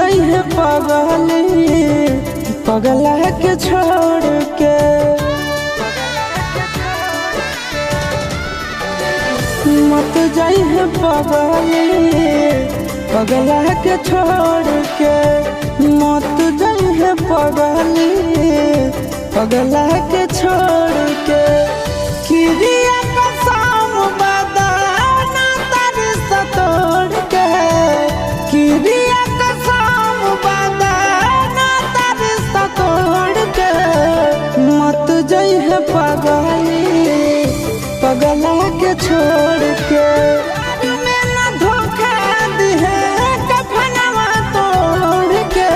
जाई है पगली पगला के छोड़ के। मत जाई है पगली पगला के छोड़ के। मत जाई है पगली पगला के छोड़ के। किरिया कसम बदाना तारी सतोड़ के। किरिया कसम बदाना तारी सतोड़ के। मत जाई है पगली पगला के छोड़ के। में न धोखा दी है कफनवा तोड़ के।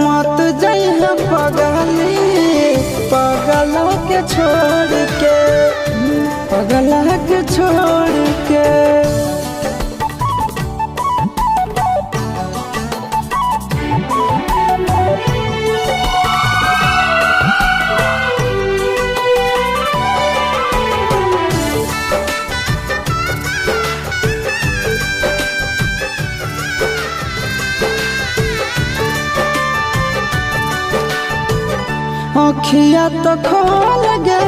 मत जाई है पगली पगला के छोड़ के। पगला के छोड़ के। अखिया तो खोल गे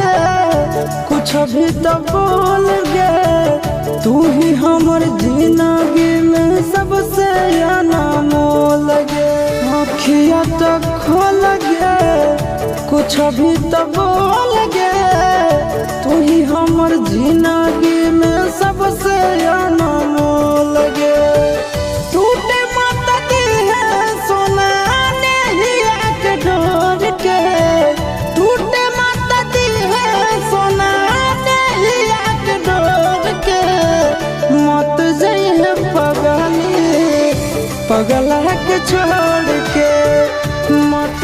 कुछ भी तो बोल गे। तू ही हमर जिंदगी में सबसे अनमोल गे। अखिया तो खोल गे कुछ भी तो बोल गे। तू ही हमर जिंदगी में सबसे अनमोल गे। टूटे मत दी है सोना नेहिया के डोर के। टूटे मत दी है सोना नेहिया के डोर के। मत जाई है पगली पगला के छोड़ के। मत